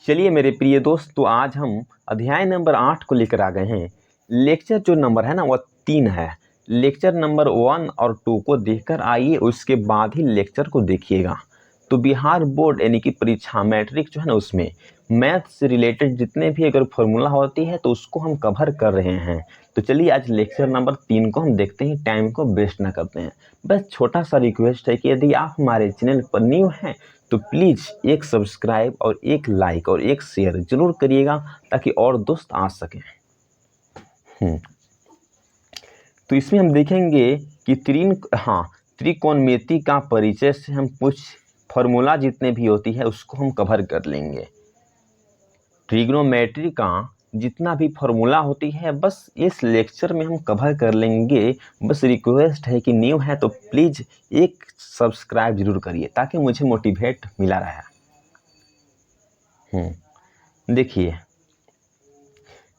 चलिए मेरे प्रिय दोस्त, तो आज हम अध्याय नंबर 8 को लेकर आ गए हैं। लेक्चर जो नंबर है ना वह 3 है। लेक्चर नंबर 1 और 2 को देखकर आइए, उसके बाद ही लेक्चर को देखिएगा। तो बिहार बोर्ड यानी कि परीक्षा मैट्रिक जो है ना, उसमें मैथ से रिलेटेड जितने भी अगर फॉर्मूला होती है तो उसको हम कवर कर रहे हैं। तो चलिए आज लेक्चर नंबर 3 को हम देखते हैं, टाइम को वेस्ट ना करते हैं। बस छोटा सा रिक्वेस्ट है कि यदि आप हमारे चैनल पर न्यू हैं तो प्लीज़ एक सब्सक्राइब और एक लाइक और एक शेयर जरूर करिएगा ताकि और दोस्त आ सकें। तो इसमें हम देखेंगे कि त्रिकोणमिति का परिचय से हम कुछ फॉर्मूला जितने भी होती है उसको हम कवर कर लेंगे। ट्रिग्नोमेट्री का जितना भी फॉर्मूला होती है बस इस लेक्चर में हम कवर कर लेंगे। बस रिक्वेस्ट है कि न्यू है तो प्लीज़ एक सब्सक्राइब जरूर करिए ताकि मुझे मोटिवेट मिला रहे। देखिए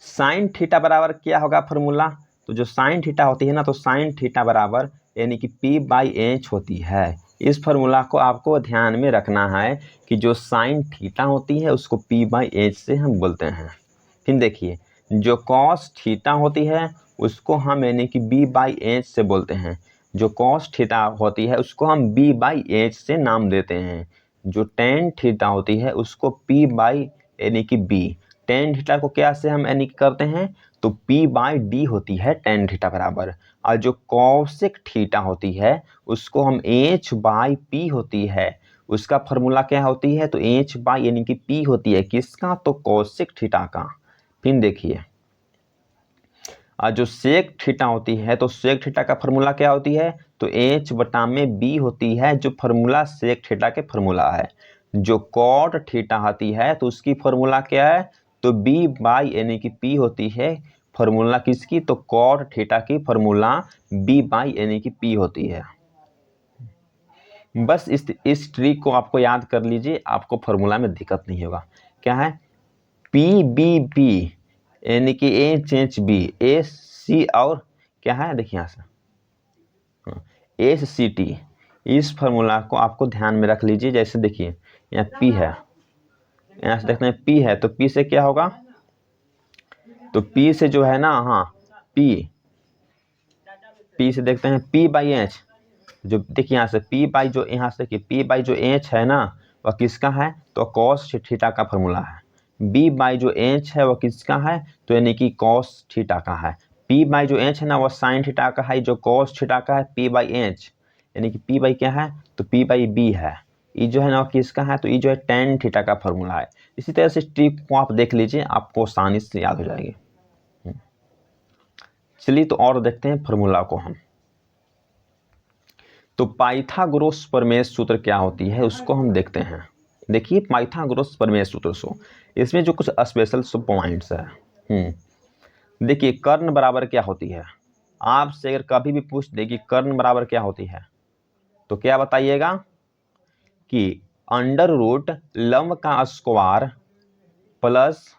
साइन थीटा बराबर क्या होगा फॉर्मूला। तो जो साइन थीटा होती है ना, तो साइन थीटा बराबर यानी कि p/h होती है। इस फॉर्मूला को आपको ध्यान में रखना है कि जो साइन थीटा होती है उसको p/h से हम बोलते हैं। फिर देखिए जो कॉस थीटा होती है उसको हम यानी कि b/h से बोलते हैं। जो कॉस थीटा होती है उसको हम b/h से नाम देते हैं। जो टेन थीटा होती है उसको यानी कि b। टेन थीटा को क्या से हम यानी करते हैं, तो p/d होती है टेन थीटा बराबर। और जो कॉसेक थीटा होती है उसको हम h/p होती है। उसका फॉर्मूला क्या होती है, तो h बाई यानी कि p होती है किसका, तो कॉसेक थीटा का। फिर देखिए और जो सेक थीटा होती है तो सेक थीटा का फॉर्मूला क्या होती है, तो h/b होती है जो फॉर्मूला सेक थीटा के फॉर्मूला है। जो कॉट थीटा होती है तो उसकी फॉर्मूला क्या है, तो b/ यानी कि p होती है फॉर्मूला किसकी, तो कॉट थीटा की फॉर्मूला b/ यानी कि p होती है। बस इस ट्रिक को आपको याद कर लीजिए, आपको फॉर्मूला में दिक्कत नहीं होगा। क्या है, p/b यानी कि h/b AC और क्या है, देखिए यहाँ से SCT। इस फॉर्मूला को आपको ध्यान में रख लीजिए। जैसे देखिए यहाँ P है, यहाँ से देखते हैं P है तो P से क्या होगा, तो P से जो है ना, हाँ P से देखते हैं p/h। जो देखिए यहाँ से p/ जो यहाँ से देखिए p/ जो h है ना वह किसका है, तो कॉस थीटा का फॉर्मूला है। b/ जो h है वह किसका है, तो यानी कि कॉस थीटा का है। p/ जो h है ना वह साइन थीटा का है। जो कॉस थीटा का है p/h यानी कि p/ क्या है, तो p/b है। ये जो है ना किसका है, तो ये जो है टेन थीटा का फॉर्मूला है। इसी तरह से ट्रिक को आप देख लीजिए, आपको आसानी से याद हो जाएगी। चलिए तो और देखते हैं फॉर्मूला को हम। तो पाइथागोरस प्रमेय सूत्र क्या होती है उसको हम देखते हैं। देखिए पाइथागोरस प्रमेय सूत्र इसमें जो कुछ स्पेशल पॉइंट्स है। देखिए कर्ण बराबर क्या होती है, आपसे अगर कभी भी पूछ दे कि कर्ण बराबर क्या होती है तो क्या बताइएगा कि अंडर रूट लंब का स्क्वायर प्लस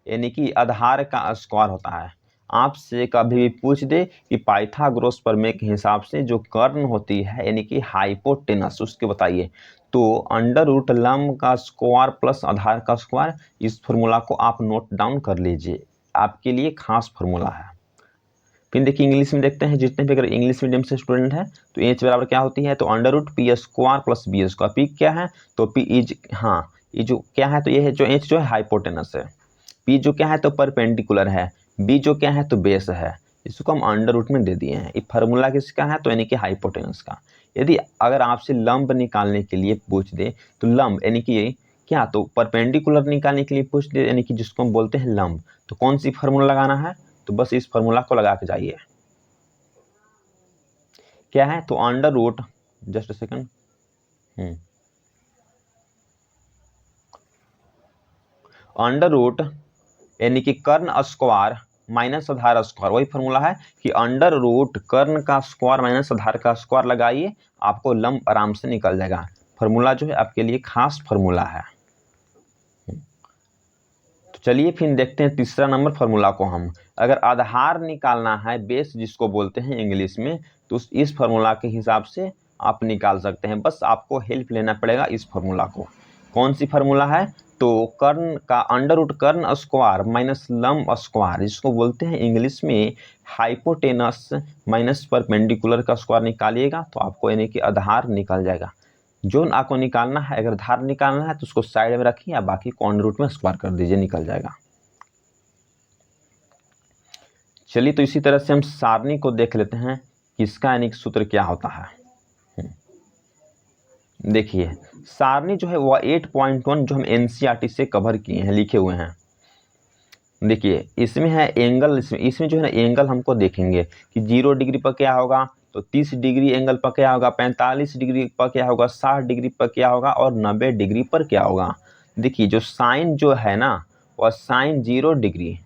यानी कि आधार का स्क्वायर होता है। आपसे कभी भी पूछ दे कि पाइथागोरस प्रमेय के हिसाब से जो कर्ण होती है यानी कि हाइपोटेनस, उसके बताइए। तो अंडर रूट लंब का स्क्वायर प्लस आधार का स्क्वायर, इस फॉर्मूला को आप नोट डाउन कर लीजिए, आपके लिए खास फॉर्मूला है। फिर देखिए इंग्लिश में देखते हैं, जितने भी अगर इंग्लिश मीडियम से स्टूडेंट है तो h बराबर क्या होती है, तो under root p² plus b²। p क्या है, तो p इज, हाँ ये जो क्या है, तो ये है जो h जो है हाइपोटेनस है। p जो क्या है, तो परपेंडिकुलर है। b जो क्या है, तो बेस है। इसको हम अंडर रूट में दे दिए हैं। ये फार्मूला किसका है, तो यानी कि हाइपोटेनस का। यदि अगर आपसे लंब निकालने के लिए पूछ दे तो लंब यानी कि क्या, तो परपेंडिकुलर निकालने के लिए पूछ दे यानी कि जिसको हम बोलते हैं लंब, तो कौन सी फार्मूला लगाना है, तो बस इस फार्मूला को लगा के जाइए। क्या है, तो under root, just second, under root यानी कि कर्ण स्क्वायर माइनस आधार स्क्वायर, वही फॉर्मूला है कि अंडर रूट कर्ण का स्क्वायर माइनस आधार का स्क्वायर लगाइए, आपको लंब आराम से निकल जाएगा। फॉर्मूला जो है आपके लिए खास फॉर्मूला है। तो चलिए फिर देखते हैं तीसरा नंबर फॉर्मूला को हम। अगर आधार निकालना है, बेस जिसको बोलते हैं इंग्लिश में, तो इस फॉर्मूला के हिसाब से आप निकाल सकते हैं। बस आपको हेल्प लेना पड़ेगा इस फॉर्मूला को। कौन सी फार्मूला है, तो कर्ण का अंडर रूट कर्ण स्क्वायर माइनस लंब स्क्वायर, जिसको बोलते हैं इंग्लिश में हाइपोटेनस माइनस परपेंडिकुलर का स्क्वायर निकालिएगा तो आपको यानी कि आधार निकल जाएगा। जो आपको निकालना है, अगर धार निकालना है तो उसको साइड में रखिए या बाकी को अंडर रूट में स्क्वायर कर दीजिए, निकल जाएगा। चलिए तो इसी तरह से हम सारणी को देख लेते हैं कि इसका यानी कि सूत्र क्या होता है। देखिए सारणी जो है वह 8.1 जो हम एनसीईआरटी से कवर किए हैं, लिखे हुए हैं। देखिए इसमें है एंगल, इसमें जो है ना एंगल हमको देखेंगे कि 0 डिग्री पर क्या होगा, तो 30 डिग्री एंगल पर क्या होगा, 45 डिग्री पर क्या होगा, 60 डिग्री पर क्या होगा और 90 डिग्री पर क्या होगा। देखिए जो साइन जो है ना वह साइन 0 डिग्री,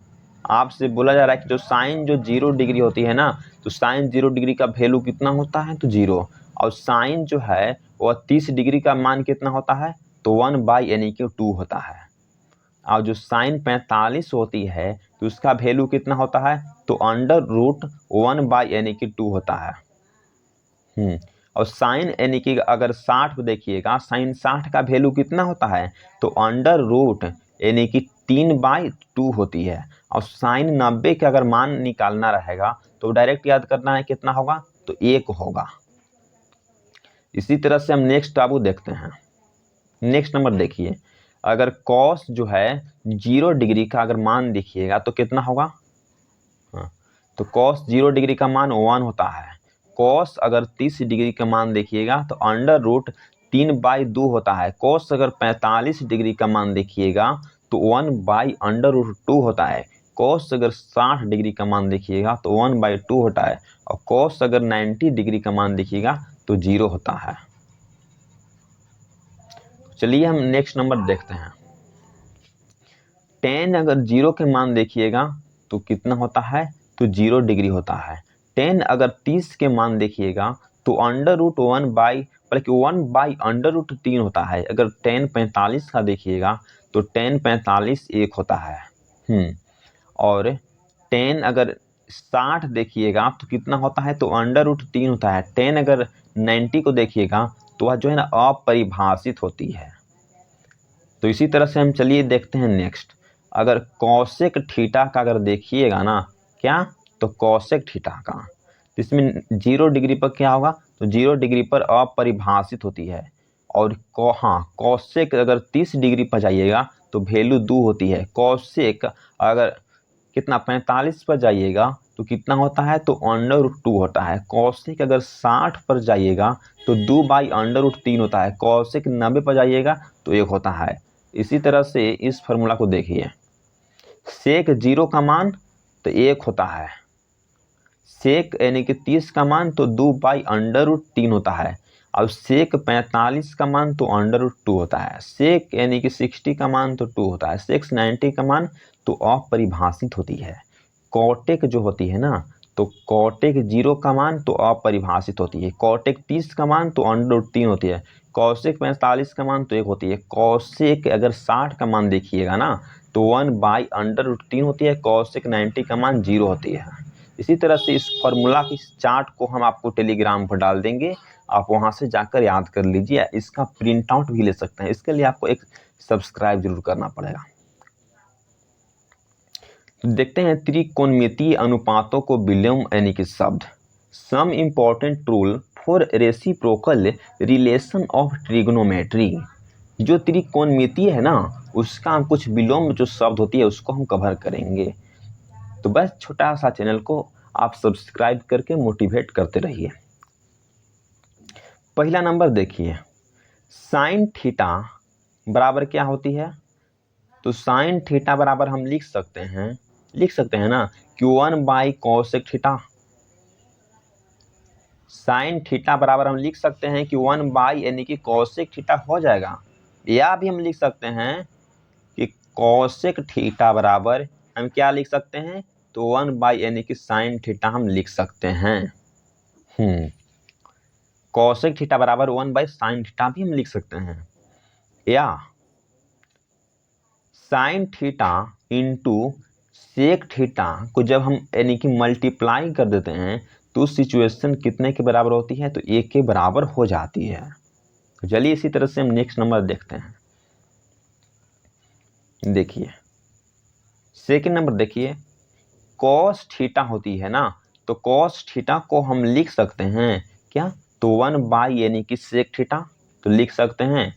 आपसे बोला जा रहा है कि जो साइन जो 0 डिग्री होती है ना, तो साइन 0 डिग्री का वैल्यू कितना होता है, तो 0। और साइन जो है वह 30 डिग्री का मान कितना होता है, तो 1 यानी कि 2 होता है। और जो साइन 45 होती है तो उसका वैल्यू कितना होता है, तो अंडर रूट 1 यानी कि 2 होता है। और साइन यानी कि अगर 60 देखिएगा, साइन 60 का वैल्यू कितना होता है, तो अंडर रूट यानी कि 3/2 होती है। और साइन 90 का अगर मान निकालना रहेगा तो डायरेक्ट याद करना है कितना होगा, तो 1 होगा। इसी तरह से हम नेक्स्ट टाबू देखते हैं। नेक्स्ट नंबर देखिए, अगर कॉस जो है 0 डिग्री का अगर मान देखिएगा तो कितना होगा, तो कॉस 0 डिग्री का मान 1 होता है। कॉस अगर 30 डिग्री का मान देखिएगा तो अंडर रूट 3/2 होता है। कॉस अगर 45 डिग्री का मान देखिएगा तो 1/√2 होता है। कॉस अगर 60 डिग्री का मान देखिएगा तो 1/2 होता है। और कॉस अगर 90 डिग्री का मान देखिएगा तो 0 होता है। चलिए हम नेक्स्ट नंबर देखते हैं। tan अगर 0 के मान देखिएगा तो कितना होता है, तो 0 डिग्री होता है। tan अगर 30 के मान देखिएगा तो अंडर रूट 1/√3 होता है। अगर tan 45 का देखिएगा तो tan 45 1 होता है। और tan अगर 60 देखिएगा तो कितना होता है, तो अंडर रूट 3 होता है। tan अगर 90 को देखिएगा तो वह जो है ना अपरिभाषित होती है। तो इसी तरह से हम चलिए देखते हैं नेक्स्ट। अगर कॉसेक थीटा का अगर देखिएगा ना, क्या, तो कॉसेक थीटा का इसमें 0 डिग्री पर क्या होगा, तो 0 डिग्री पर अपरिभाषित होती है। और कॉसेक अगर 30 डिग्री पर जाइएगा तो वैल्यू 2 होती है। कॉसेक अगर कितना 45 पर जाइएगा तो कितना होता है, तो अंडर रूट 2 होता है। कॉसेक अगर 60 पर जाइएगा तो 2/√3 होता है। कॉसेक 90 पर जाइएगा तो 1 होता है। इसी तरह से इस फार्मूला को देखिए, सेक 0 का मान तो 1 होता है। सेक यानी कि 30 का मान तो 2/√3 होता है। और सेक 45 का मान तो अंडर रूट 2 होता है। सेक यानी कि 60 का मान तो 2 होता है। सेक 90 का मान तो अपरिभाषित होती है। कॉटेक जो होती है ना, तो कॉटेक 0 का मान तो अपरिभाषित होती है। कॉटेक 30 का मान तो अंडर रूट 3 होती है। कॉसेक 45 का मान तो 1 होती है। कॉसेक अगर 60 का मान देखिएगा ना तो 1/√3 होती है। कॉसेक 90 का मान 0 होती है। इसी तरह से इस फॉर्मूला की चार्ट को हम आपको टेलीग्राम पर डाल देंगे, आप वहां से जाकर याद कर लीजिए। इसका प्रिंट आउट भी ले सकते हैं, इसके लिए आपको एक सब्सक्राइब जरूर करना पड़ेगा। देखते हैं त्रिकोणमितीय अनुपातों को विलोम यानी कि शब्द। Some important rule for reciprocal relation of trigonometry. जो त्रिकोणमितीय है ना उसका हम कुछ विलोम जो शब्द होती है उसको हम कवर करेंगे। तो बस छोटा सा चैनल को आप सब्सक्राइब करके मोटिवेट करते रहिए। पहला नंबर देखिए, साइन थीटा बराबर क्या होती है, तो साइन थीटा बराबर हम लिख सकते हैं ना कि 1/cosec थीटा। साइन थीटा बराबर हम लिख सकते हैं कि 1 यानी कि cosec थीटा हो जाएगा। या भी हम लिख सकते हैं कि cosec थीटा बराबर हम क्या लिख सकते हैं, तो 1 यानी कि साइन थीटा हम लिख सकते हैं। cosec थीटा बराबर 1/sin थीटा भी हम लिख सकते हैं। या sine theta into sec theta को जब हम यानी कि मल्टीप्लाई कर देते हैं तो सिचुएशन कितने के बराबर होती है, तो 1 के बराबर हो जाती है। चलिए इसी तरह से हम नेक्स्ट नंबर देखते हैं। देखिए सेकंड नंबर देखिए, कॉस थीटा होती है ना, तो कॉस थीटा को हम लिख सकते हैं क्या, तो 1 यानी कि सेक थीटा तो लिख सकते हैं।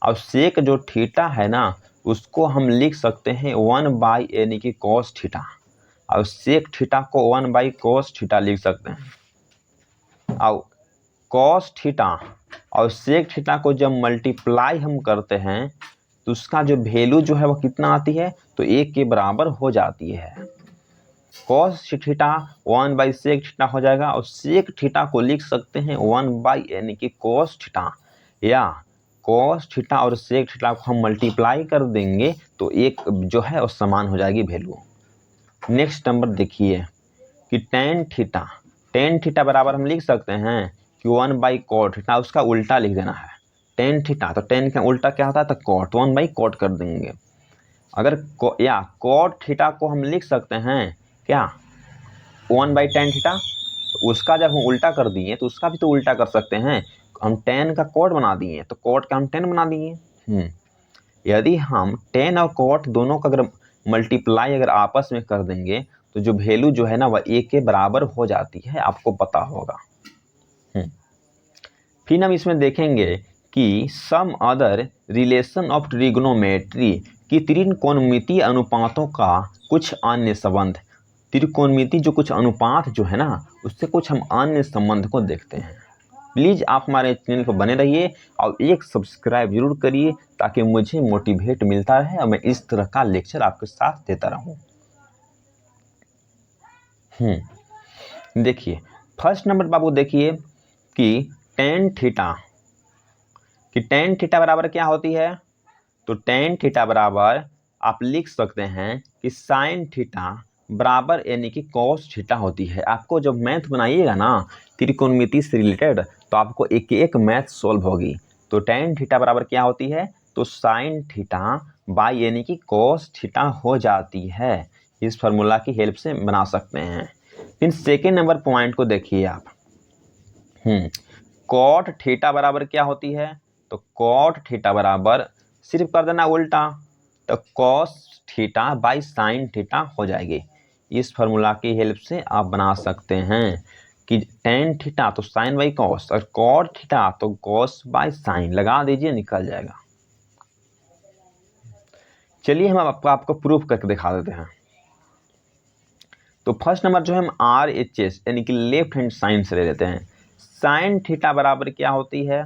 और सेक जो थीटा है ना उसको हम लिख सकते हैं 1 यानी कि कॉस थीटा, और सेक थीटा को 1 कॉस थीटा लिख सकते हैं। और कॉस थीटा और सेक थीटा को जब मल्टीप्लाई हम करते हैं तो उसका जो वैल्यू जो है वो कितना आती है, तो 1 के बराबर हो जाती है। कॉस थीटा 1 सेक थीटा हो जाएगा, और सेक थीटा को लिख सकते हैं 1 यानी कि कॉस थीटा, या कॉस थीटा और सेक थीटा को हम मल्टीप्लाई कर देंगे तो एक जो है वो समान हो जाएगी वैल्यू। नेक्स्ट नंबर देखिए कि टेन थीटा बराबर हम लिख सकते हैं कि 1/cot थीटा, उसका उल्टा लिख देना है। टेन थीटा तो टेन का उल्टा क्या होता है, तो कॉट, 1/cot कर देंगे। अगर या कॉट थीटा को हम लिख सकते हैं क्या 1/tan थीटा, तो उसका जब हम उल्टा कर दिए तो उसका भी तो उल्टा कर सकते हैं। हम टेन का कॉट बना दिए तो कॉट का हम टेन बना दिए। यदि हम टेन और कॉट दोनों का अगर मल्टीप्लाई अगर आपस में कर देंगे तो जो वैल्यू जो है ना वह 1 के बराबर हो जाती है, आपको पता होगा। फिर हम इसमें देखेंगे कि some other relation of trigonometry, कि त्रिकोणमितीय अनुपातों का कुछ अन्य संबंध। त्रिकोणमिति जो कुछ अनुपात जो है ना उससे कुछ हम अन्य संबंध को देखते हैं। प्लीज़ आप हमारे चैनल पर बने रहिए और एक सब्सक्राइब जरूर करिए ताकि मुझे मोटिवेट मिलता रहे और मैं इस तरह का लेक्चर आपके साथ देता रहूं। देखिए फर्स्ट नंबर बाबू देखिए कि टेन थीटा बराबर क्या होती है, तो टेन थीटा बराबर आप लिख सकते हैं कि साइन थीटा बराबर यानी कि कॉस थीटा होती है। आपको जब मैथ बनाइएगा ना त्रिकोणमिति से रिलेटेड तो आपको एक एक मैथ सॉल्व होगी। तो टेन थीटा बराबर क्या होती है, तो साइन थीटा बाय यानी कि कॉस थीटा हो जाती है। इस फार्मूला की हेल्प से बना सकते हैं। फिर सेकेंड नंबर पॉइंट को देखिए आप, कॉट थीटा बराबर क्या होती है, तो कॉट थीटा बराबर सिर्फ कर देना उल्टा, तो cos theta by sine theta हो जाएगी। इस फार्मूला की हेल्प से आप बना सकते हैं कि टेन थीटा तो साइन बाई कॉस और कॉट थीटा तो कॉस बाई साइन, लगा दीजिए निकल जाएगा। चलिए हम आपको प्रूफ करके दिखा देते हैं। तो फर्स्ट नंबर जो है हम RHS यानी कि लेफ्ट हैंड साइन से ले लेते हैं। साइन थीटा बराबर क्या होती है,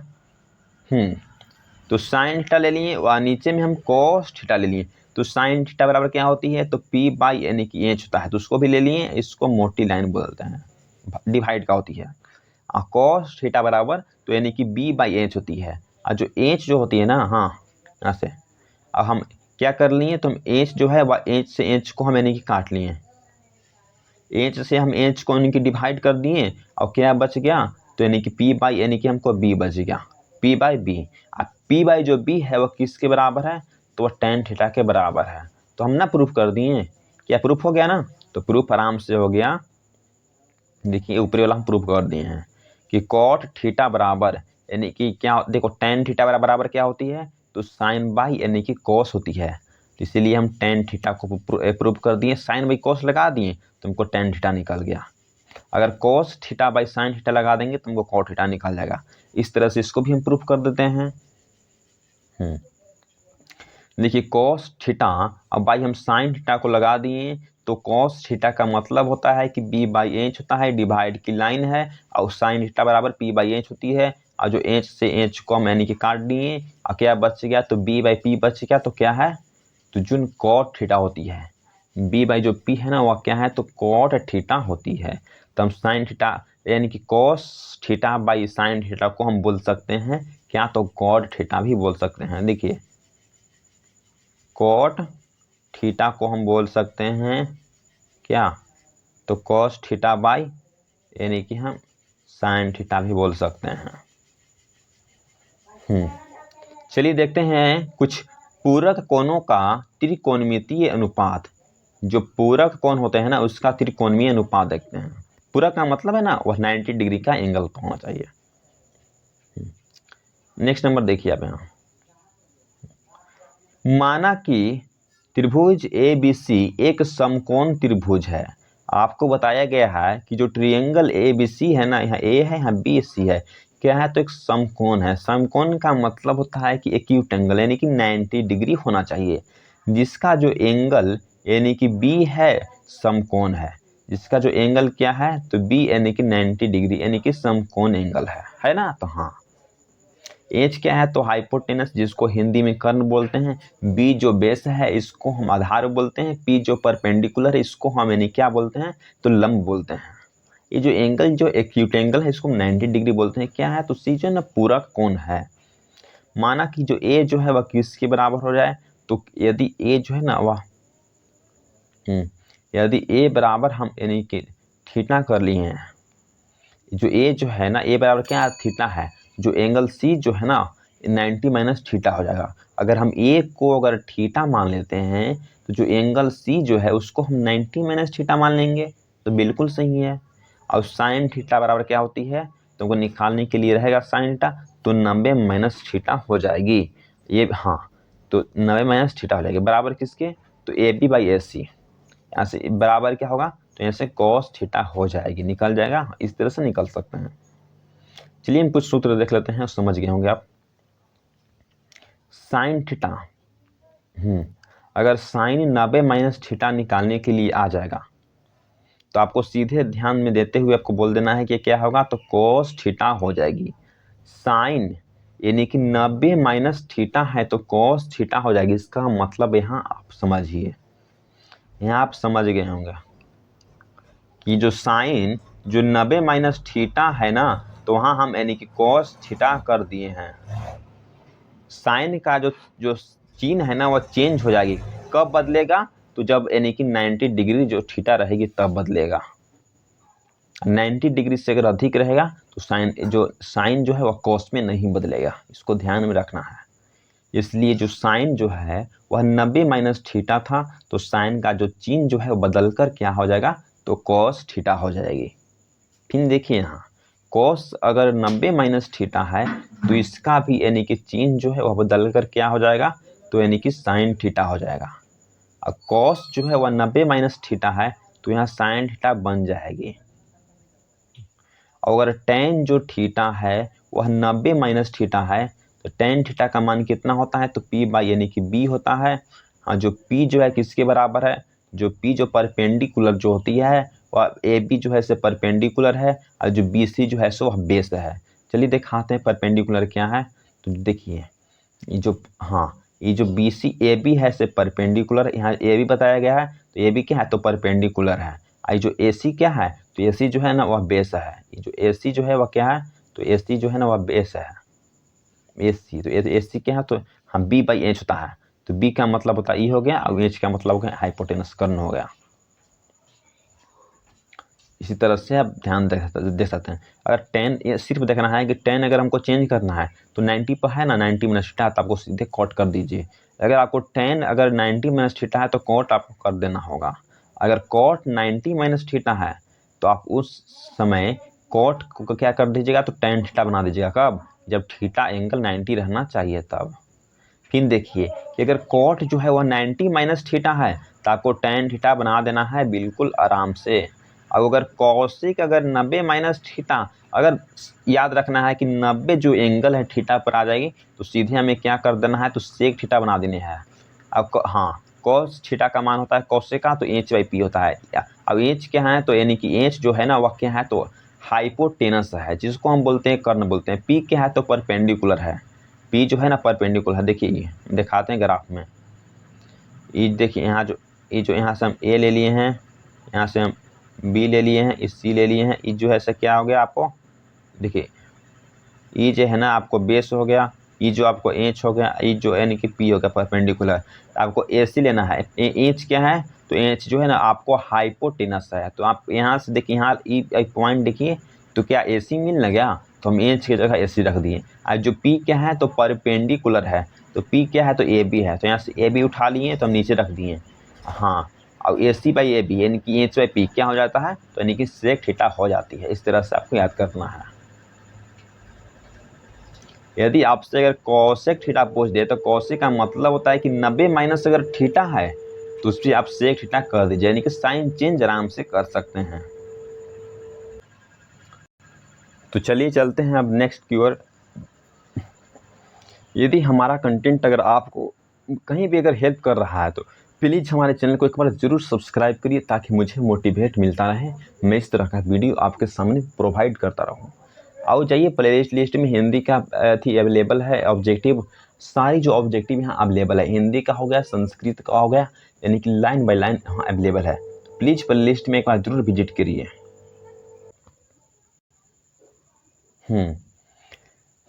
तो साइन थीटा ले लिए और नीचे में हम कॉस थीटा ले लिए। तो साइन थीटा बराबर क्या होती है, तो P बाई यानी कि एच होता है, तो उसको भी ले लिए, इसको मोटी लाइन बोलते हैं, डिवाइड का होती है। और कॉस थीटा बराबर तो यानी कि B बाई एच होती है, और जो एच जो होती है ना, यहाँ से अब हम क्या कर लिए, तो हम एच जो है वह एच से एच को हम यानी कि काट लिए, एच से हम एच को यानी कि डिवाइड कर दिए, और क्या बच गया, तो यानी कि P बाई यानी कि हमको B बच गया, P बाई B। अब P बाई जो B है वह किसके बराबर है, तो वह टेन थीटा के बराबर है। तो हम ना प्रूफ कर दिए, क्या प्रूफ हो गया ना, तो प्रूफ आराम से हो गया। देखिए ऊपरी वाला हम प्रूफ कर दिए हैं कि कॉट थीटा बराबर यानी कि क्या, देखो टेन थीटा बराबर क्या होती है, तो साइन बाई यानी कि कॉस होती है, तो इसीलिए हम टेन थीटा को प्रूफ कर दिए, साइन बाई कॉस लगा दिए तो हमको टेन थीटा निकल गया। अगर cos theta by sine theta लगा देंगे तो हमको कॉट थीटा निकल जाएगा। इस तरह से इसको भी हम प्रूफ कर देते हैं। देखिए कॉस थीटा अब बाई हम साइन थीटा को लगा दिए, तो कॉस थीटा का मतलब होता है कि B बाई एच होता है, डिवाइड की लाइन है, और साइन थीटा बराबर P बाई एच होती है, और जो एच से एच को हम यानी कि काट दिए और क्या बच गया, तो B बाई P बच गया, तो क्या है, तो जो कॉट थीटा होती है, B बाई जो P है ना वह क्या है, तो कॉट थीटा होती है। तो हम साइन थीटा यानी कि cos theta by sine theta को हम बोल सकते हैं क्या, तो कॉट थीटा भी बोल सकते हैं। देखिए कॉट थीटा को हम बोल सकते हैं क्या, तो कॉस थीटा बाई यानी कि हम साइन थीटा भी बोल सकते हैं। चलिए देखते हैं कुछ पूरक कोणों का त्रिकोणमितीय अनुपात। जो पूरक कोण होते हैं ना उसका त्रिकोणीय अनुपात देखते हैं। पूरक का मतलब है ना वह 90 डिग्री का एंगल होना चाहिए। नेक्स्ट नंबर देखिए आप यहाँ, माना कि त्रिभुज ए बी सी एक समकोण त्रिभुज है। आपको बताया गया है कि जो ट्रायंगल ए बी सी है ना, यहाँ ए है यहाँ बी सी है, क्या है तो एक समकोण है। समकोण का मतलब होता है कि एक्यूट एंगल यानी कि 90 डिग्री होना चाहिए, जिसका जो एंगल यानी कि बी है समकोण है, जिसका जो एंगल क्या है तो बी यानी कि 90 डिग्री यानी कि समकोण एंगल है ना। तो हाँ, एच क्या है तो हाइपोटेनस जिसको हिंदी में कर्ण बोलते हैं, बी जो बेस है इसको हम आधार बोलते हैं, पी जो परपेंडिकुलर है इसको हम यानी क्या बोलते हैं तो लंब बोलते हैं। ये जो एंगल जो एक्यूट एंगल है इसको हम 90 डिग्री बोलते हैं। क्या है तो सी जो है ना पूरक कोण है। माना कि जो ए जो है वह किसके बराबर हो जाए, तो यदि ए जो है ना वह यदि ए बराबर हम यानी कि थीटा कर लिए हैं, जो ए जो है ना ए बराबर क्या थीटा है, जो एंगल सी जो है ना 90 माइनस थीटा हो जाएगा। अगर हम ए को अगर थीटा मान लेते हैं तो जो एंगल सी जो है उसको हम 90 माइनस थीटा मान लेंगे, तो बिल्कुल सही है। और साइन थीटा बराबर क्या होती है, तो उनको निकालने के लिए रहेगा साइन थीटा, तो 90 माइनस थीटा हो जाएगी ये। हाँ, तो 90 माइनस थीटा हो जाएगी बराबर किसके, तो ए बी बाई ए सी। यहाँ से बराबर क्या होगा, तो यहाँ से कॉस थीटा हो जाएगी, निकल जाएगा, इस तरह से निकल सकते हैं। चलिए हम कुछ सूत्र देख लेते हैं, समझ गए होंगे आप। साइन थीटा, अगर साइन 90 माइनस थीटा निकालने के लिए आ जाएगा तो आपको सीधे ध्यान में देते हुए आपको बोल देना है कि क्या होगा, तो कोस थीटा हो जाएगी। साइन यानी कि 90 माइनस थीटा है तो कोस थीटा हो जाएगी। इसका मतलब यहाँ आप समझिए, यहाँ आप समझ गए होंगे कि जो साइन जो 90 माइनस थीटा है ना, तो वहाँ हम यानी कि कोस थीटा कर दिए हैं। साइन का जो जो चिन्ह है ना वह चेंज हो जाएगी। कब बदलेगा, तो जब यानी कि 90 डिग्री जो थीटा रहेगी तब बदलेगा। 90 डिग्री से अगर अधिक रहेगा तो साइन जो है वह कॉस में नहीं बदलेगा, इसको ध्यान में रखना है। इसलिए जो साइन जो है वह 90 माइनस थीटा था, तो साइन का जो चिन्ह जो है वो बदल कर क्या हो जाएगा, तो कॉस थीटा हो जाएगी। फिर देखिए यहाँ कॉस अगर 90 माइनस थीटा है तो इसका भी यानी कि चिन्ह जो है वह बदल कर क्या हो जाएगा, तो यानी कि साइन थीटा हो जाएगा। और कॉस जो है वह 90 माइनस थीटा है तो यहाँ साइन थीटा बन जाएगी। और अगर टेन जो थीटा है वह 90 माइनस थीटा है तो टेन थीटा का मान कितना होता है, तो पी बाई यानी कि बी होता है। हाँ, जो पी जो है किसके बराबर है, जो पी जो परपेंडिकुलर जो होती है वह ए बी जो है से परपेंडिकुलर है, और जो बी सी जो है सो वह बेस है। चलिए दिखाते हैं परपेंडिकुलर क्या है। तो देखिए ये जो ये जो बी सी ए बी है से परपेंडिकुलर, यहाँ ए बी बताया गया है तो ए बी क्या है तो परपेंडिकुलर है। आई जो ए सी क्या है, तो ए सी जो है ना वह बेस है। ये जो ए सी जो है वह क्या है, तो ए सी जो है ना वह बेस है। ए सी तो ए सी क्या है, तो हाँ बी बाई एच होता है, तो बी का मतलब होता है ई हो गया और एच का मतलब हो गया हाइपोटेनस कर्ण हो गया। इसी तरह से आप ध्यान दे सकते हैं। अगर टेन ये सिर्फ देखना है कि टेन अगर हमको चेंज करना है तो 90 पर है ना 90 माइनस थीटा, तो आपको सीधे कॉट कर दीजिए। अगर आपको टेन अगर 90 माइनस थीटा है तो कॉट आपको कर देना होगा। अगर कॉट 90 माइनस थीटा है तो आप उस समय कॉट को क्या कर दीजिएगा, तो टेन थीटा बना दीजिएगा। कब, जब थीटा एंगल 90 रहना चाहिए तब। फिर देखिए कि अगर कॉट जो है वह 90 माइनस थीटा है तो आपको टेन थीटा बना देना है बिल्कुल आराम से। और अगर कॉसिक अगर 90 माइनस थीटा, अगर याद रखना है कि 90 जो एंगल है थीटा पर आ जाएगी तो सीधे हमें क्या कर देना है, तो सेक थीटा बना देने हैं। अब कॉस थीटा का मान होता है कॉसेक का, तो एच बाई पी होता है। अब एच क्या है, तो यानी कि एच जो है ना वह क्या है, तो हाइपोटेनस है, जिसको हम बोलते हैं कर्ण बोलते हैं। पी क्या है, तो परपेंडिकुलर है। पी जो है ना परपेंडिकुलर है। देखिए ये दिखाते हैं ग्राफ में, ये देखिए यहाँ जो यहाँ से हम ए ले लिए हैं, यहाँ से हम बी ले लिए हैं, इस सी ले लिए हैं। ये जो है ऐसा क्या हो गया आपको, देखिए ये जो है ना आपको बेस हो गया, ये जो आपको एच हो गया, ये जो यानी कि पी हो गया परपेंडिकुलर। आपको ए सी लेना है। एच क्या है, तो एच जो है ना आपको हाइपोटेनस है। तो आप यहाँ से देखिए यहाँ ई पॉइंट देखिए, तो क्या ए सी मिल ना गया, तो हम एच की जगह ए सी रख दिए। और जो पी क्या है, तो परपेंडिकुलर है, तो पी क्या है, तो ए बी है, तो यहाँ से ए बी उठा लिए तो हम नीचे रख दिए। हाँ, और ए सी बाई ए बी यानी कि एच बाई पी क्या हो जाता है, तो यानी कि सेक थीटा हो जाती है। इस तरह से आपको याद करना है। यदि आपसे अगर कॉसेक थीटा पूछ दे तो कॉसेक का मतलब होता है कि 90 माइनस अगर थीटा है तो उस पर आप सेक थीटा कर दीजिए, यानी कि साइन चेंज आराम से कर सकते हैं। तो चलिए चलते हैं अब नेक्स्ट की ओर। यदि हमारा कंटेंट अगर आपको कहीं भी अगर हेल्प कर रहा है तो प्लीज़ हमारे चैनल को एक बार ज़रूर सब्सक्राइब करिए, ताकि मुझे मोटिवेट मिलता रहे, मैं इस तरह का वीडियो आपके सामने प्रोवाइड करता रहूँ। आओ जाइए, प्ले लिस्ट में हिंदी का थी अवेलेबल है, ऑब्जेक्टिव सारी जो ऑब्जेक्टिव यहाँ अवेलेबल है, हिंदी का हो गया, संस्कृत का हो गया, यानी कि लाइन बाय लाइन यहाँ अवेलेबल है। प्लीज़ प्ले लिस्ट में एक बार ज़रूर विजिट करिए।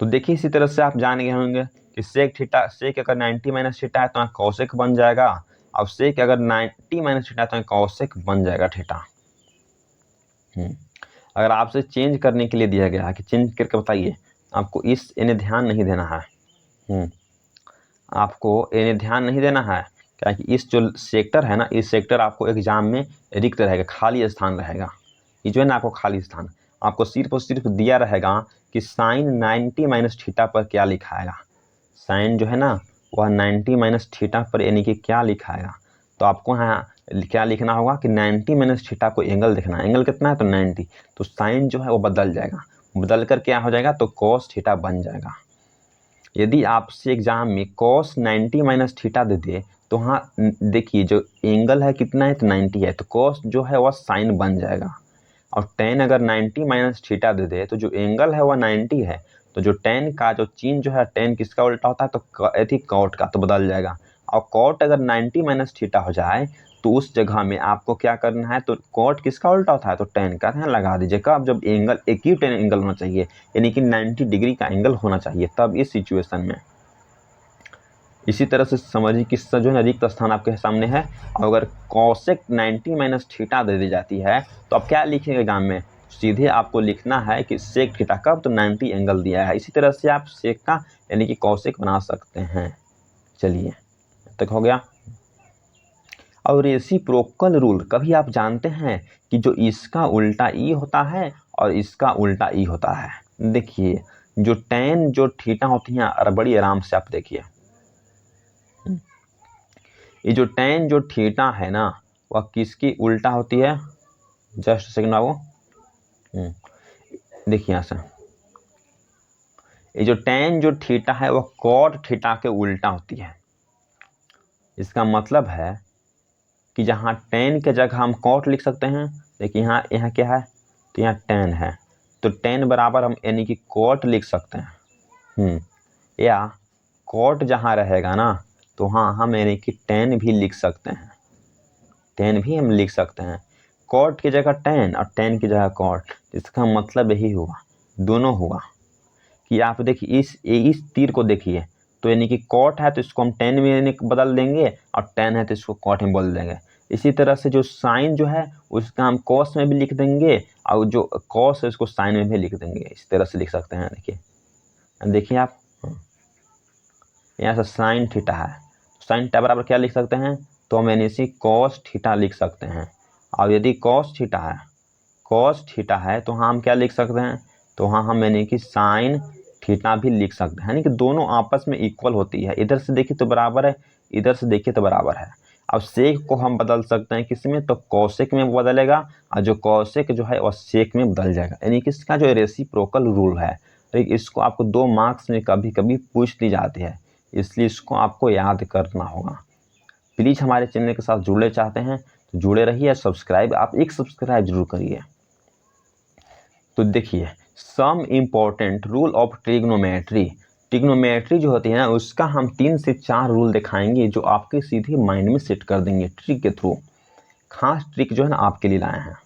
तो देखिए, इसी तरह से आप जान गए होंगे कि सेक थीटा, सेक अगर 90 माइनस थीटा है तो यहाँ कौशिक बन जाएगा, और सेक अगर 90 माइनस थीटा है तो यहाँ कौशिक बन जाएगा थीटा। अगर आपसे चेंज करने के लिए दिया गया है कि चेंज करके बताइए, आपको इस इन्हें ध्यान नहीं देना है। आपको इन्हें ध्यान नहीं देना है, क्या कि इस जो सेक्टर है ना, इस सेक्टर आपको एग्जाम में रिक्त रहेगा, खाली स्थान रहेगा। ये जो है ना आपको खाली स्थान, आपको सिर्फ और सिर्फ दिया रहेगा कि साइन 90 माइनस थीटा पर क्या लिखाएगा। साइन जो है ना वह 90 माइनस थीटा पर यानी कि क्या लिखाएगा, तो आपको यहाँ क्या लिखना होगा कि 90 माइनस थीटा को एंगल देखना है। एंगल कितना है तो 90, तो साइन जो है वो बदल जाएगा, बदल कर क्या हो जाएगा तो कॉस थीटा बन जाएगा। यदि आपसे एग्जाम में कॉस 90 माइनस थीटा दे दे तो हाँ देखिए, जो एंगल है कितना है तो 90 है, तो कॉस जो है वह साइन बन जाएगा। और टेन अगर 90 माइनस थीटा दे दे तो जो एंगल है वह 90 है, तो जो टेन का जो चिन्ह जो है, टेन किसका उल्टा होता है तो एथी कॉट का, तो बदल जाएगा। और कॉट अगर 90 माइनस थीटा हो जाए तो उस जगह में आपको क्या करना है, तो कॉट किसका उल्टा होता है तो टेन का, ध्यान लगा दीजिए। कब, जब एंगल एक ही टेन एंगल होना चाहिए, यानी कि 90 डिग्री का एंगल होना चाहिए, तब इस सिचुएशन में। इसी तरह से समझिए कि जो है ना रिक्त स्थान आपके सामने है, और अगर कॉसेक 90 माइनस थीटा दे दी जाती है तो आप क्या लिखेंगे एग्जाम में, सीधे आपको लिखना है कि सेक थीटा कब, तो 90 एंगल दिया है। इसी तरह से आप सेक का यानी कि कॉसेक बना सकते हैं। चलिए तक हो गया। और रेसिप्रोकल रूल कभी आप जानते हैं कि जो इसका उल्टा ई होता है और इसका उल्टा ई होता है। देखिए, जो टेन जो थीटा होती है, बड़ी आराम से आप देखिए, ये जो टेन जो थीटा है ना वह किसकी उल्टा होती है, जस्ट सेकंड आओ। देखिए यहाँ से, ये जो टेन जो थीटा है वह कॉट थीटा के उल्टा होती है। इसका मतलब है कि जहाँ टेन के जगह हम कॉट लिख सकते हैं, देखिए यहाँ यहाँ क्या है तो यहाँ टेन है, तो टेन बराबर हम यानी कि कॉट लिख सकते हैं। या कॉट जहाँ रहेगा ना तो हाँ हम यानी कि टेन भी लिख सकते हैं, टेन भी हम लिख सकते हैं। कॉट की जगह टेन और टेन की जगह कॉट, इसका मतलब यही हुआ, दोनों हुआ कि आप देखिए इस तीर को देखिए, तो यानी कि कॉट है तो इसको हम टेन में यानी बदल देंगे, और टेन है तो इसको कॉट में बदल देंगे। इसी तरह से जो साइन जो है उसका हम कॉस में भी लिख देंगे, और जो कॉस है उसको साइन में भी लिख देंगे। इस तरह से लिख सकते हैं। देखिए आप, यहाँ से साइन थीटा है, साइन थीटा बराबर क्या लिख सकते हैं, तो हम यानी सी कॉस थीटा लिख सकते हैं। और यदि कॉस थीटा है तो हाँ हम क्या लिख सकते हैं, तो हाँ हम यानी कि साइन थीटा भी लिख सकते हैं, यानी कि दोनों आपस में इक्वल होती है। इधर से देखिए तो बराबर है, इधर से देखिए तो बराबर है। अब सेक को हम बदल सकते हैं किस में, तो कौशिक में बदलेगा, और जो कौशिक जो है वह सेक में बदल जाएगा, यानी कि इसका जो रेसिप्रोकल रूल है, इसको आपको 2 मार्क्स में कभी कभी पूछ ली जाती है, इसलिए इसको आपको याद करना होगा। प्लीज़ हमारे चैनल के साथ जुड़े चाहते हैं तो जुड़े रहिए, सब्सक्राइब आप एक सब्सक्राइब जरूर करिए। तो देखिए, some important rule of trigonometry, trigonometry जो होती है ना उसका हम 3 से 4 रूल दिखाएंगे, जो आपके सीधे माइंड में सेट कर देंगे ट्रिक के थ्रू। खास ट्रिक जो है ना आपके लिए लाए हैं।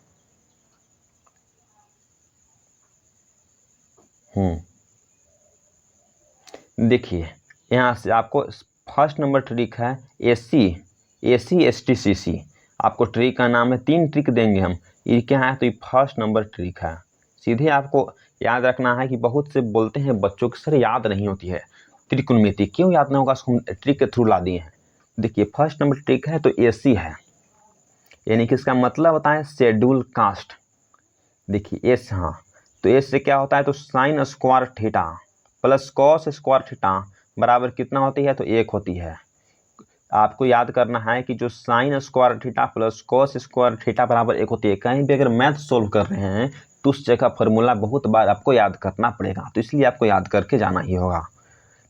देखिए यहाँ से आपको फर्स्ट नंबर ट्रिक है AC/ST/CC। आपको ट्रिक का नाम है, 3 ट्रिक देंगे हम, ये क्या है तो ये फर्स्ट नंबर ट्रिक है। सीधे आपको याद रखना है कि बहुत से बोलते हैं बच्चों की सर याद नहीं होती है त्रिकोणमिति, क्यों याद नहीं होगा, उसको हम ट्रिक के थ्रू ला दिए हैं। देखिए फर्स्ट नंबर ट्रिक है तो AC है, यानी कि इसका मतलब होता है शेड्यूल कास्ट। देखिए एस, हाँ तो एस से क्या होता है तो sign square theta plus cos square theta बराबर कितना होती है तो 1 होती है। आपको याद करना है कि जो sign square theta plus cos square theta बराबर 1 होती है, कहीं भी अगर मैथ सोल्व कर रहे हैं तो उस जगह फॉर्मूला बहुत बार आपको याद करना पड़ेगा, तो इसलिए आपको याद करके जाना ही होगा।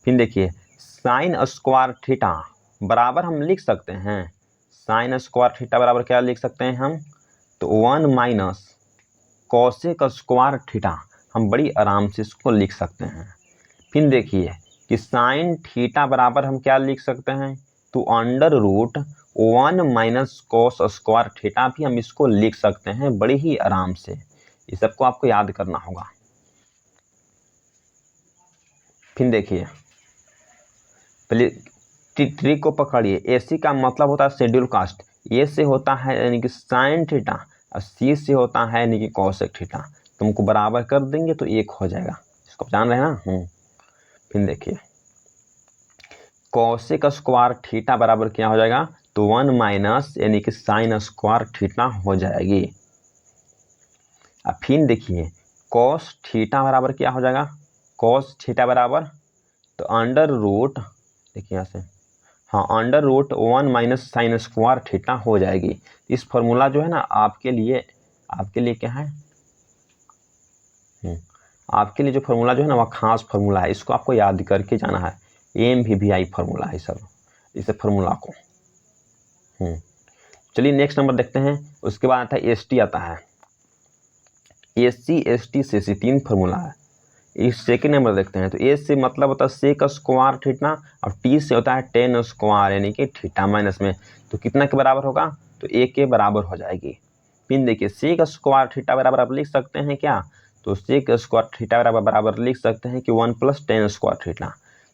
फिर देखिए साइन स्क्वायर थीटा बराबर हम लिख सकते हैं, साइन स्क्वायर थीटा बराबर क्या लिख सकते हैं हम, तो 1 माइनस कॉसेक स्क्वायर थीटा, हम बड़ी आराम से इसको लिख सकते हैं। फिर देखिए कि साइन थीटा बराबर हम क्या लिख सकते हैं, तो under root 1 minus cos square theta भी हम इसको लिख सकते हैं बड़े ही आराम से। ये सबको आपको याद करना होगा। फिर देखिए पहले ट्रिक को पकड़िए, AC का मतलब होता है शेड्यूल कास्ट, ए से होता है यानी कि साइन थीटा और सी से होता है यानी कि कॉसेक थीटा। तुमको बराबर कर देंगे तो एक हो जाएगा, इसको जान रहे हैं ना। फिर देखिए कॉसेक स्क्वायर थीटा बराबर क्या हो जाएगा, तो 1 माइनस यानी कि साइन स्क्वायर थीटा हो जाएगी। अब फिर देखिए कॉस थीटा बराबर क्या हो जाएगा, कॉस थीटा बराबर तो अंडर रूट, देखिए यहाँ से, हाँ under root 1 minus sine square theta हो जाएगी। इस फॉर्मूला जो है ना आपके लिए क्या है, आपके लिए जो फॉर्मूला जो है ना वह खास फॉर्मूला है, इसको आपको याद करके जाना है। AMVVI फॉर्मूला है सब, इस फॉर्मूला को। चलिए नेक्स्ट नंबर देखते हैं। उसके बाद आता है ST आता है, AC ST CC 3 फॉर्मूला है। इस सेकेंड नंबर देखते हैं, तो ए से मतलब होता है सेक स्क्वायर थीटा और टी से होता है टेन स्क्वायर यानी कि थीटा माइनस में, तो कितना के बराबर होगा, तो ए के बराबर हो जाएगी। फिर देखिए सेक स्क्वायर थीटा बराबर आप लिख सकते हैं क्या, तो सेक स्क्वायर थीटा बराबर लिख सकते हैं कि 1 प्लस टेन स्क्वायर थीटा।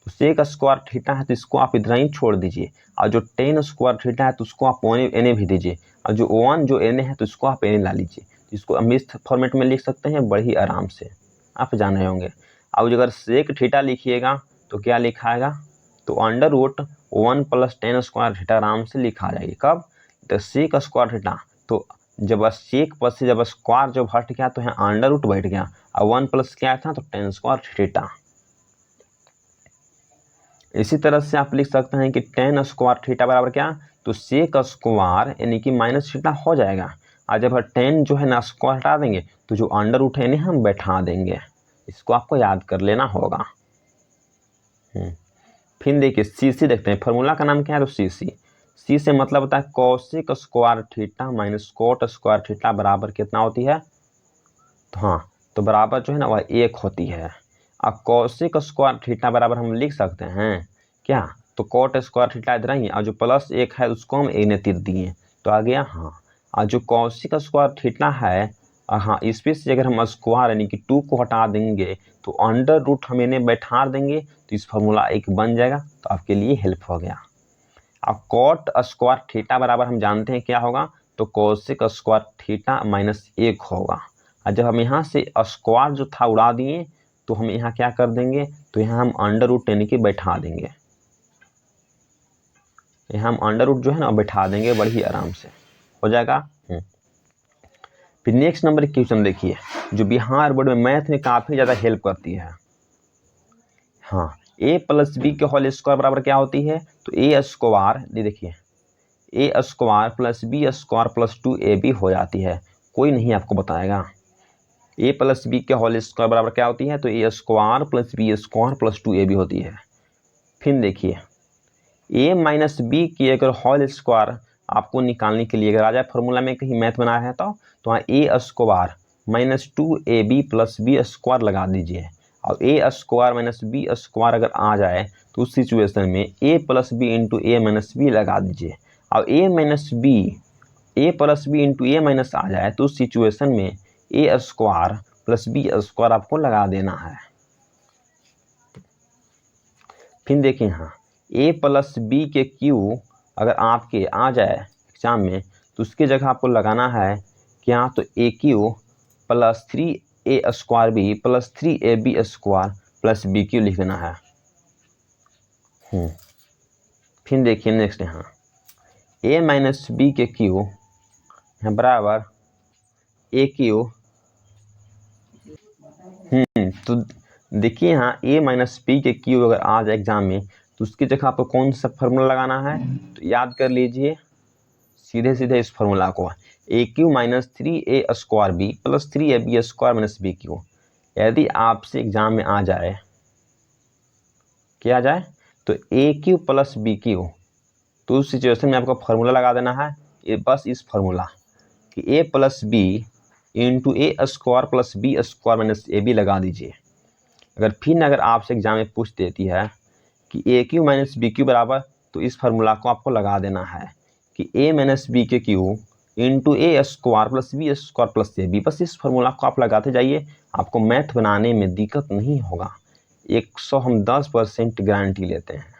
तो सेक स्क्वायर थीटा है तो इसको आप इधर ही छोड़ दीजिए, और जो टेन स्क्वायर थीटा है तो उसको आप एन भी दीजिए, और जो 1 जो एन है तो इसको आप एन ला लीजिए। इसको हम इस फॉर्मेट में लिख सकते हैं बड़ी आराम से, आप जान रहे होंगे। अब अगर सेक थीटा लिखिएगा तो क्या लिखाएगा, तो under root 1 plus tan square theta आराम से लिखा जाएगी। कब, तो सेक स्क्वायर थीटा, तो जब सेक पर से जब स्क्वायर जब हट गया तो यहाँ अंडर रूट बैठ गया, और 1 प्लस क्या था, तो टेन स्क्वायर थीटा। इसी तरह से आप लिख सकते हैं कि टेन स्क्वायर थीटा बराबर क्या, तो सेक स्क्वायर यानी कि माइनस थीटा हो जाएगा, और जब टेन जो है ना स्क्वायर हटा देंगे तो जो अंडर रूट है हम बैठा देंगे। इसको आपको याद कर लेना होगा। फिर देखिए CC देखते हैं, फॉर्मूला का नाम क्या है, तो C से मतलब होता है cosec square theta minus cot square theta बराबर कितना होती है, तो हाँ तो बराबर जो है ना वह 1 होती है। अब कॉसेक स्क्वायर थीटा बराबर हम लिख सकते हैं क्या, तो कोट स्क्वायर थीटा इधर ही, और जो प्लस 1 है उसको हम ए ने तीर दिए तो आ गया। हाँ और जो कॉसेक स्क्वायर थीटा है, हाँ इस पे से अगर हम स्क्वायर यानी कि 2 को हटा देंगे तो अंडर रूट हम इन्हें बैठा देंगे तो इस फॉर्मूला 1 बन जाएगा, तो आपके लिए हेल्प हो गया। अब कोट स्क्वायर थीटा बराबर हम जानते हैं क्या होगा, तो कोसेक स्क्वायर थीटा माइनस 1 होगा। और जब हम यहाँ से स्क्वायर जो था उड़ा दिए तो हम यहाँ क्या कर देंगे, तो यहाँ हम अंडर रूट यानी कि बैठा देंगे, यहाँ हम अंडर रूट जो है ना बैठा देंगे बड़ी आराम से हो जाएगा। फिर नेक्स्ट नंबर क्वेश्चन देखिए जो बिहार बोर्ड में मैथ में काफ़ी ज़्यादा हेल्प करती है। हाँ a प्लस बी के होल स्क्वायर बराबर क्या होती है, तो ए स्क्वायर, देखिए a square plus b square plus 2ab हो जाती है, कोई नहीं आपको बताएगा। a प्लस बी के होल स्क्वायर बराबर क्या होती है, तो a square plus b square plus 2ab होती है। फिर देखिए a माइनस बी की अगर होल स्क्वायर आपको निकालने के लिए अगर आ जाए फॉर्मूला में कहीं मैथ बनाया है तो वहाँ a square minus 2ab plus b square लगा दीजिए, और a square minus b square अगर आ जाए तो उस सिचुएशन में a plus b into a minus b लगा दीजिए, और a minus b a plus b into a minus आ जाए तो उस सिचुएशन में a square plus b square आपको लगा देना है। फिर देखिए यहाँ a प्लस बी के क्यू अगर आपके आ जाए एग्जाम में तो उसकी जगह आपको लगाना है क्या, तो a cube plus 3a square b plus 3ab square plus b cube लिखना है। फिर देखिए नेक्स्ट यहाँ a माइनस बी के क्यू है बराबर ए क्यू। तो देखिए यहाँ a माइनस बी के क्यू अगर आ जाए एग्जाम में तो उसकी जगह आपको कौन सा फार्मूला लगाना है, तो याद कर लीजिए सीधे सीधे इस फार्मूला को, a cube minus 3a² b plus 3ab² minus b cube. यदि आपसे एग्जाम में आ जाए, क्या आ जाए, तो a cube plus b Q, तो उस सिचुएशन में आपको फार्मूला लगा देना है, ये बस इस फार्मूला कि a plus b into a² plus b² minus a b लगा दीजिए। अगर आपसे एग्जाम में पूछ देती है कि ए क्यू माइनस बी क्यू बराबर, तो इस फार्मूला को आपको लगा देना है कि ए माइनस बी के cube into a² plus b² plus a b. बस इस फार्मूला को आप लगाते जाइए, आपको मैथ बनाने में दिक्कत नहीं होगा। 110% गारंटी लेते हैं।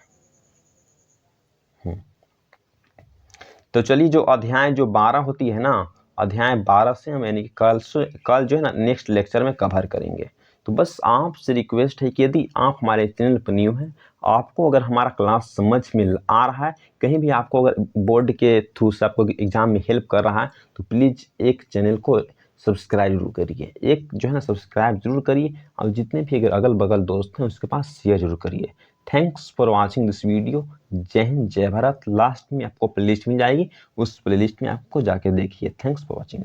तो चलिए, जो अध्याय जो 12 होती है ना, अध्याय 12 से हम यानी कि कल जो है ना नेक्स्ट लेक्चर में कवर करेंगे। तो बस आपसे रिक्वेस्ट है कि यदि आप हमारे चैनल पर न्यू हैं, आपको अगर हमारा क्लास समझ में आ रहा है, कहीं भी आपको अगर बोर्ड के थ्रू से आपको एग्जाम में हेल्प कर रहा है, तो प्लीज़ एक चैनल को सब्सक्राइब जरूर करिए, एक जो है ना सब्सक्राइब जरूर करिए, और जितने भी अगर अगल बगल दोस्त हैं उसके पास शेयर जरूर करिए। Thanks for watching this video. जय हिंद, जय भारत। लास्ट में आपको प्लेलिस्ट मिल जाएगी, उस प्लेलिस्ट में आपको जाके देखिए। Thanks for watching.